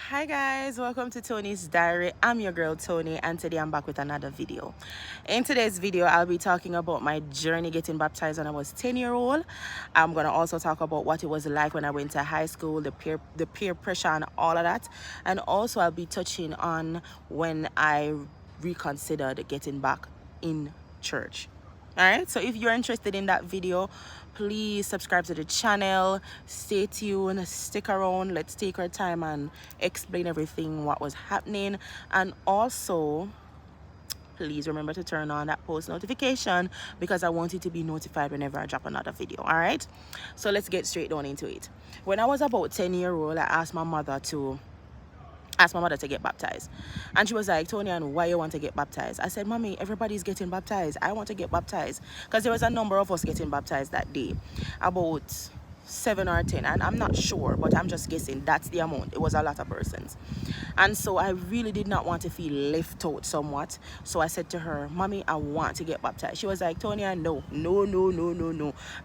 Hi guys, welcome to Tony's Diary. I'm your girl Tony, and today I'm back with another video. In today's video, I'll be talking about my journey getting baptized when I was 10-year-old. I'm gonna also talk about what it was like when I went to high school, the peer pressure and all of that. And also I'll be touching on when I reconsidered getting back in church. Alright, so if you're interested in that video, please subscribe to the channel, stay tuned, stick around. Let's take our time and explain everything what was happening. And also please remember to turn on that post notification because I want you to be notified whenever I drop another video. All right, so let's get straight down into it. When I was about 10-year-old, I asked my mother to get baptized, and she was like, Tony, and why you want to get baptized? I said, Mommy, everybody's getting baptized, I want to get baptized, because there was a number of us getting baptized that day, about 7 or 10, and I'm not sure, but I'm just guessing that's the amount. It was a lot of persons. And so I really did not want to feel left out somewhat. So I said to her, Mommy, I want to get baptized. She was like, Tonya, no.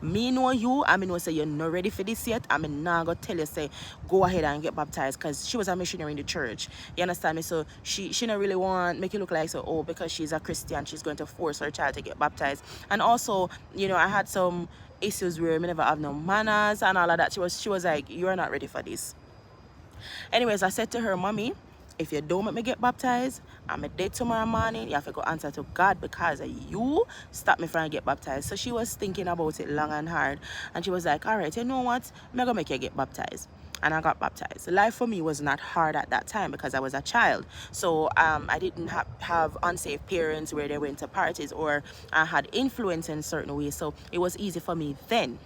Me know you. I mean, no say you're not ready for this yet. I mean, now go tell you, say, go ahead and get baptized, because she was a missionary in the church. You understand me? So she don't really want make it look like, so, oh, because she's a Christian, she's going to force her child to get baptized. And also, you know, I had some issues where I never have no manners and all of that. She was like, you're not ready for this. Anyways, I said to her, Mommy, if you don't make me get baptized, I'm a dead tomorrow morning, you have to go answer to God because you stop me from get baptized. So she was thinking about it long and hard, and she was like, all right, you know what, I'm gonna make you get baptized. And I got baptized. Life for me was not hard at that time because I was a child. So I didn't have unsafe parents where they went to parties, or I had influence in certain ways. So it was easy for me then.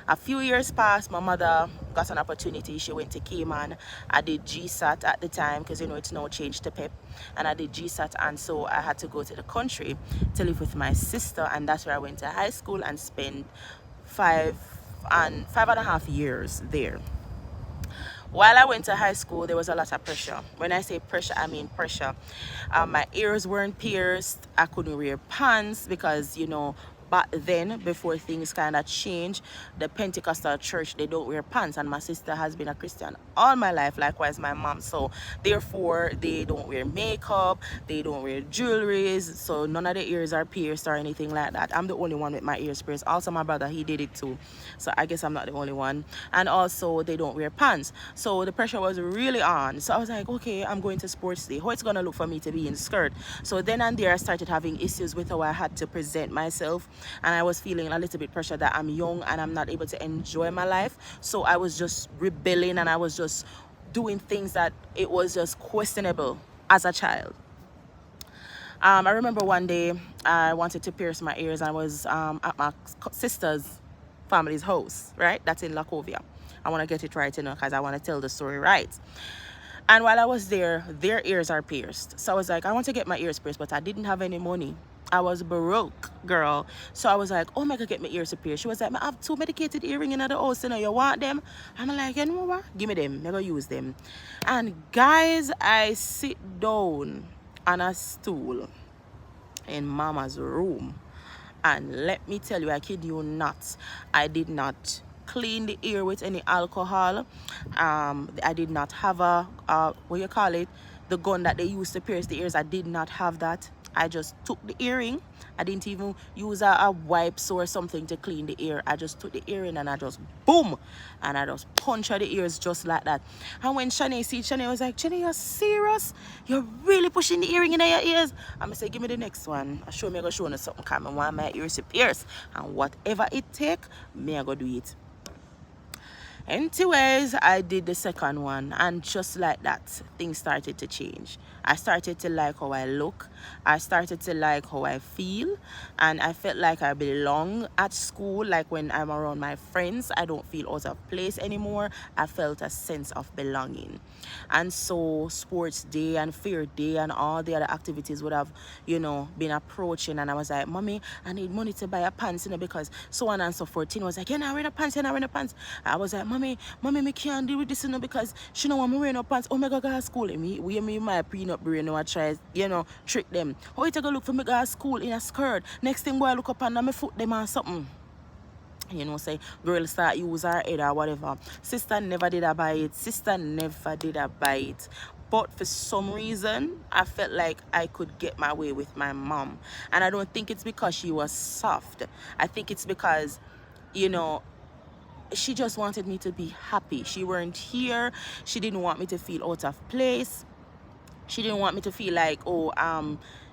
A few years passed, my mother got an opportunity. She went to Cayman. I did GSAT at the time because, you know, it's now changed to PEP. And I did GSAT, and so I had to go to the country to live with my sister. And that's where I went to high school and spent five and a half years there. While I went to high school, there was a lot of pressure. When I say pressure, I mean pressure. My ears weren't pierced. I couldn't wear pants because, you know, back then, before things kind of changed, the Pentecostal church, they don't wear pants, and my sister has been a Christian all my life, likewise my mom. So therefore, they don't wear makeup, they don't wear jewelries, so none of the ears are pierced or anything like that. I'm the only one with my ears pierced. Also my brother, he did it too, so I guess I'm not the only one. And also they don't wear pants, so the pressure was really on. So I was like, okay, I'm going to sports day, how it's gonna look for me to be in skirt? So then and there I started having issues with how I had to present myself, and I was feeling a little bit pressure that I'm young and I'm not able to enjoy my life. So I was just rebelling, and I was just doing things that it was just questionable as a child. I remember one day I wanted to pierce my ears. I was at my sister's family's house, right? That's in Lacovia. I want to get it right, you know, because I want to tell the story right. And while I was there, their ears are pierced. So I was like, I want to get my ears pierced, but I didn't have any money. I was broke, girl. So I was like, oh my God, get my ears pierced. She was like, I have 2 medicated earrings in the house, you know, you want them? I'm like, you know what? Give me them. I'm going to use them. And guys, I sit down on a stool in mama's room. And let me tell you, I kid you not, I did not clean the ear with any alcohol. I did not have what you call it, the gun that they used to pierce the ears. I did not have that. I just took the earring. I didn't even use a wipes or something to clean the ear. I just took the earring and I just boom, and I just punched her the ears just like that. And when Shanae was like, Shanae, you're serious? You're really pushing the earring in your ears? I'm gonna say, give me the next one. I show me, I go show you something. Come, I want my ears to pierce, and whatever it take, me I go do it. Anyways, I did the second one, and just like that, things started to change. I started to like how I look. I started to like how I feel, and I felt like I belong at school. Like when I'm around my friends, I don't feel out of place anymore. I felt a sense of belonging. And so sports day and fair day and all the other activities would have, you know, been approaching, and I was like, Mommy, I need money to buy a pants, you know, because so on and so forth. Tina was like, you're not wearing a pants, you're not wearing a pants. I was like, Mommy, me can't deal with this, you know, because she know I'm wearing no pants. Oh my God, go to school. Me my prenup brain, I try, you know, trick them. Oh, you take a look for me go to school in a skirt. Next thing boy, I look up and my foot them or something. you know, say girl start use her head or whatever. Sister never did a bite. Sister never did a bite. But for some reason, I felt like I could get my way with my mom. And I don't think it's because she was soft. I think it's because, you know, she just wanted me to be happy. She weren't here. She didn't want me to feel out of place. She didn't want me to feel like, oh,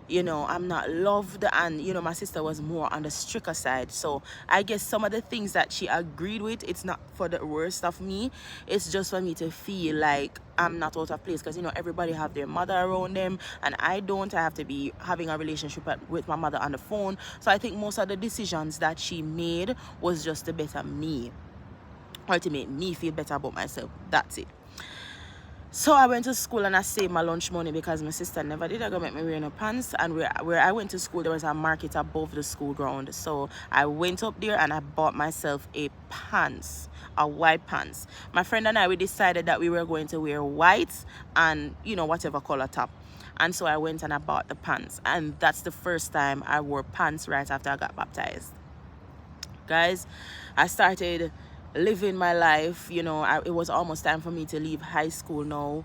you know, I'm not loved. And, you know, my sister was more on the stricter side. So I guess some of the things that she agreed with, it's not for the worst of me. It's just for me to feel like I'm not out of place. Because, you know, everybody have their mother around them. And I don't. I have to be having a relationship with my mother on the phone. So I think most of the decisions that she made was just to better me. Or to make me feel better about myself. That's it. So I went to school and I saved my lunch money because my sister never did. I go make me wear no pants. And where I went to school, there was a market above the school ground. So I went up there and I bought myself a pants, a white pants. My friend and I, we decided that we were going to wear white and, you know, whatever color top. And so I went and I bought the pants. And that's the first time I wore pants right after I got baptized. Guys, I started living my life, you know. It was almost time for me to leave high school now.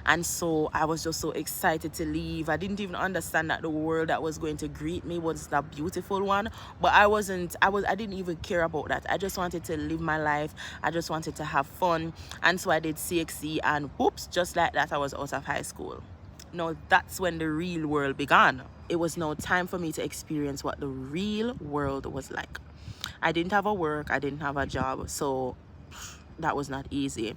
And so I was just so excited to leave. I didn't even understand that the world that was going to greet me was the beautiful one. But I didn't even care about that. I just wanted to live my life. I just wanted to have fun. And so I did CXC, and whoops, just like that, I was out of high school. Now that's when the real world began. It was now time for me to experience what the real world was like. I didn't have a work, I didn't have a job, so that was not easy.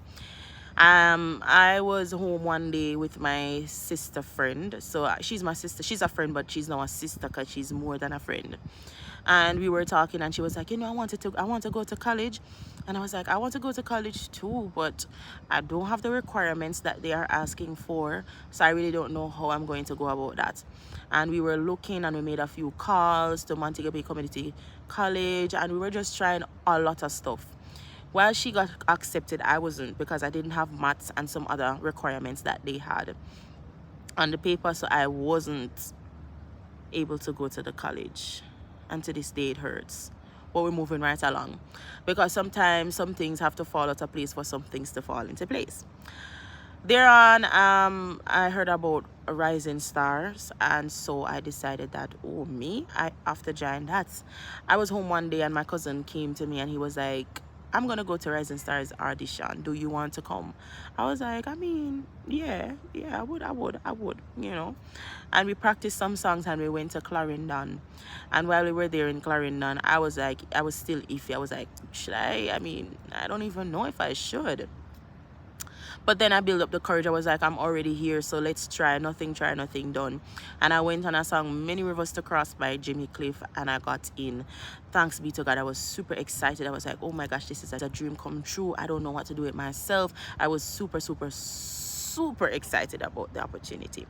I was home one day with my sister friend. So she's my sister. She's a friend, but she's now a sister because she's more than a friend. And we were talking, and she was like, you know, I want to go to college. And I was like, I want to go to college too, but I don't have the requirements that they are asking for. So I really don't know how I'm going to go about that. And we were looking, and we made a few calls to Montego Bay Community College, and we were just trying a lot of stuff. While she got accepted, I wasn't, because I didn't have maths and some other requirements that they had on the paper. So I wasn't able to go to the college. And to this day it hurts. But we're moving right along, because sometimes some things have to fall out of place for some things to fall into place. Thereon, I heard about Rising Stars, and so I decided that, oh, I have to join that. I was home one day and my cousin came to me and he was like, I'm gonna go to Rising Stars audition. Do you want to come? I was like, I mean, yeah, I would, you know. And we practiced some songs and we went to Clarendon. And while we were there in Clarendon, I was still iffy. I was like, should I? I mean, I don't even know if I should. But then I built up the courage. I was like, I'm already here, so let's try. Nothing done. And I went and I sang Many Rivers to Cross by Jimmy Cliff, and I got in. Thanks be to God. I was super excited. I was like, oh my gosh, this is a dream come true. I don't know what to do with myself. I was super excited about the opportunity.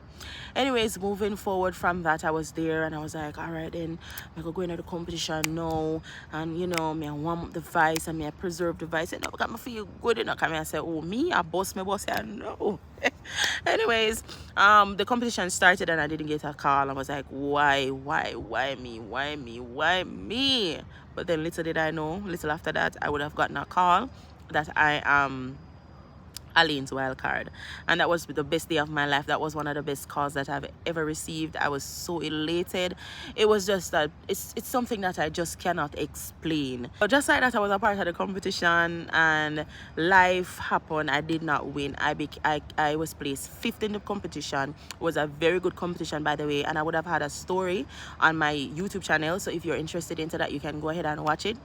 Anyways, moving forward from that, I was there and I was like, all right, then I go into the competition now, and you know, me I warm up the voice and me I preserve the voice, and I got me feel good enough. I say, oh, me I boss I know. Anyways, the competition started and I didn't get a call. I was like, why me? But then little did I know, little after that, I would have gotten a call that I am Aline's wild card, and that was the best day of my life. That was one of the best calls that I've ever received. I was so elated. It was just that it's something that I just cannot explain. But just like that, I was a part of the competition and life happened. I did not win. I was placed 5th in the competition. It was a very good competition, by the way, and I would have had a story on my YouTube channel, so if you're interested into that, you can go ahead and watch it.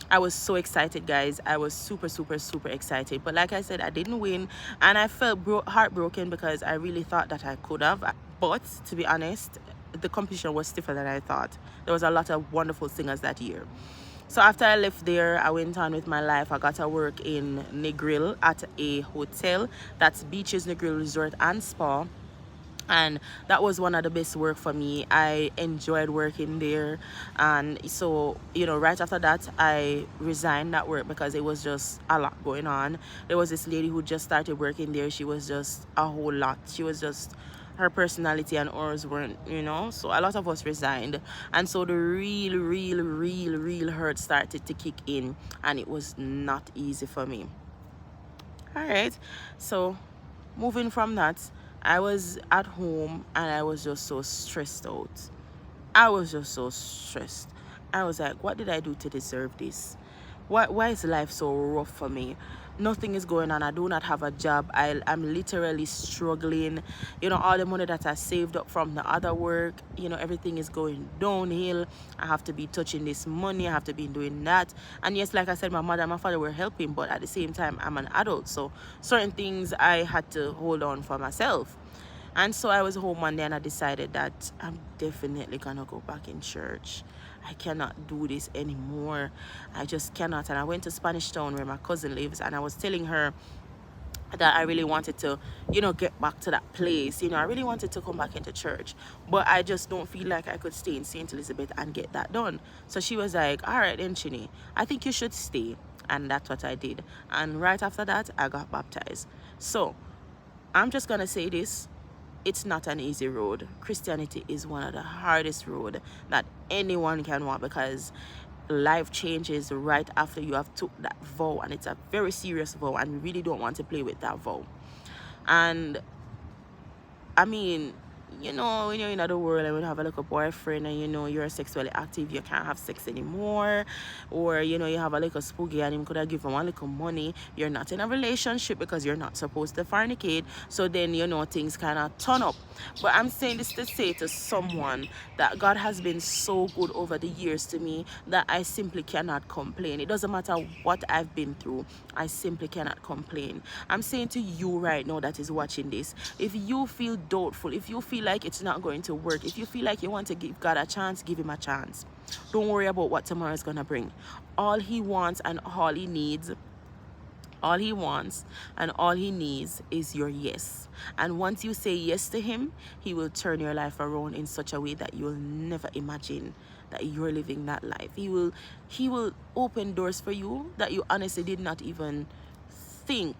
I was so excited, guys. I was super excited, but like I said, I didn't win, and I felt heartbroken because I really thought that I could have. But to be honest, the competition was stiffer than I thought. There was a lot of wonderful singers that year. So after I left there, I went on with my life. I got to work in Negril at a hotel. That's Beaches Negril Resort and Spa. And that was one of the best work for me. I enjoyed working there. And so, you know, right after that, I resigned that work because it was just a lot going on. There was this lady who just started working there. She was just a whole lot. She was just her personality and ours weren't, you know. So a lot of us resigned, and so the real hurt started to kick in, and it was not easy for me. All right, so moving from that, I was at home and I was just so stressed out. I was just so stressed. I was like, what did I do to deserve this? Why is life so rough for me? Nothing is going on. I do not have a job. I'm literally struggling. You know, all the money that I saved up from the other work, you know, everything is going downhill. I have to be touching this money. I have to be doing that. And yes, like I said, my mother and my father were helping, but at the same time, I'm an adult. So certain things I had to hold on for myself. And so I was home one day and I decided that I'm definitely gonna go back in church. I cannot do this anymore. I just cannot. And I went to Spanish Town where my cousin lives, and I was telling her that I really wanted to, you know, get back to that place. You know, I really wanted to come back into church, but I just don't feel like I could stay in St. Elizabeth and get that done. So she was like, all right then, Chini, I think you should stay. And that's what I did. And right after that, I got baptized. So I'm just gonna say this: it's not an easy road. Christianity is one of the hardest road that anyone can walk, because life changes right after you have took that vow, and it's a very serious vow, and we really don't want to play with that vow. And I mean, you know, when you're in the world and when you have a little boyfriend and you know you're sexually active, you can't have sex anymore, or you know you have a little spooky and him could have given one little money, you're not in a relationship because you're not supposed to fornicate. So then, you know, things kind of turn up. But I'm saying this to say to someone that God has been so good over the years to me that I simply cannot complain. It doesn't matter what I've been through, I simply cannot complain. I'm saying to you right now that is watching this, if you feel doubtful, if you feel like it's not going to work, if you feel like you want to give God a chance, give him a chance. Don't worry about what tomorrow is going to bring. All he wants and all he needs, all he wants and all he needs is your yes. And once you say yes to him, he will turn your life around in such a way that you'll never imagine that you're living that life. He will open doors for you that you honestly did not even think,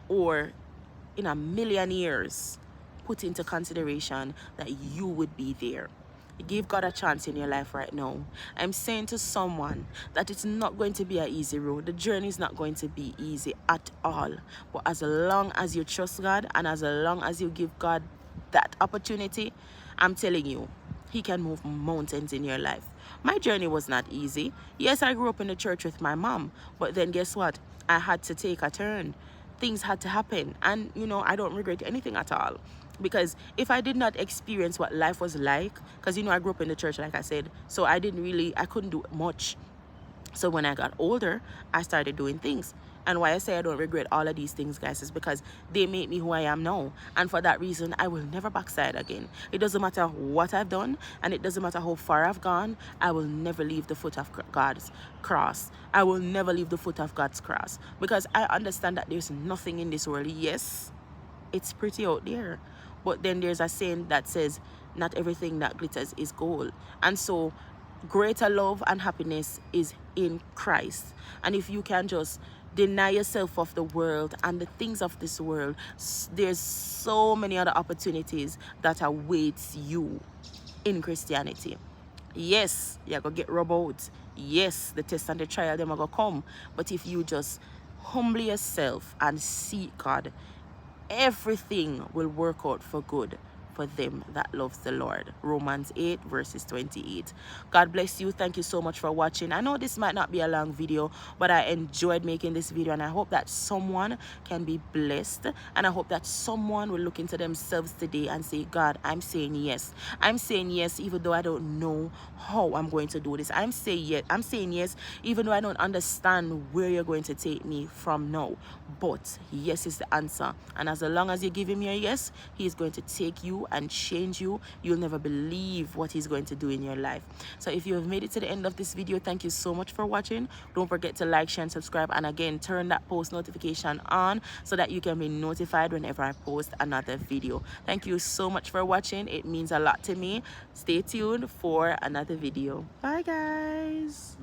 or in a million years put into consideration that you would be there. Give God a chance in your life right now. I'm saying to someone that it's not going to be an easy road. The journey is not going to be easy at all. But as long as you trust God and as long as you give God that opportunity, I'm telling you, he can move mountains in your life. My journey was not easy. Yes, I grew up in the church with my mom, but then guess what? I had to take a turn. Things had to happen, and you know, I don't regret anything at all, because if I did not experience what life was like, because you know I grew up in the church like I said, so I couldn't do much. So when I got older, I started doing things. And why I say I don't regret all of these things, guys, is because they make me who I am now. And for that reason, I will never backslide again. It doesn't matter what I've done, and it doesn't matter how far I've gone, I will never leave the foot of God's cross. I will never leave the foot of God's cross, because I understand that there's nothing in this world. Yes, it's pretty out there, but then there's a saying that says not everything that glitters is gold. And so greater love and happiness is in Christ. And if you can just deny yourself of the world and the things of this world, there's so many other opportunities that awaits you in Christianity. Yes, you're gonna get rubbed out. Yes, the test and the trial, them are gonna come. But if you just humble yourself and seek God, everything will work out for good for them that loves the Lord. Romans 8 verses 28. God bless you. Thank you so much for watching. I know this might not be a long video, but I enjoyed making this video, and I hope that someone can be blessed, and I hope that someone will look into themselves today and say, God, I'm saying yes. I'm saying yes even though I don't know how I'm going to do this. I'm saying yes even though I don't understand where you're going to take me from now. But yes is the answer, and as long as you give him your yes, he's going to take you and change you. You'll never believe what he's going to do in your life. So if you have made it to the end of this video, thank you so much for watching. Don't forget to like, share, and subscribe, and again, turn that post notification on so that you can be notified whenever I post another video. Thank you so much for watching. It means a lot to me. Stay tuned for another video. Bye, guys.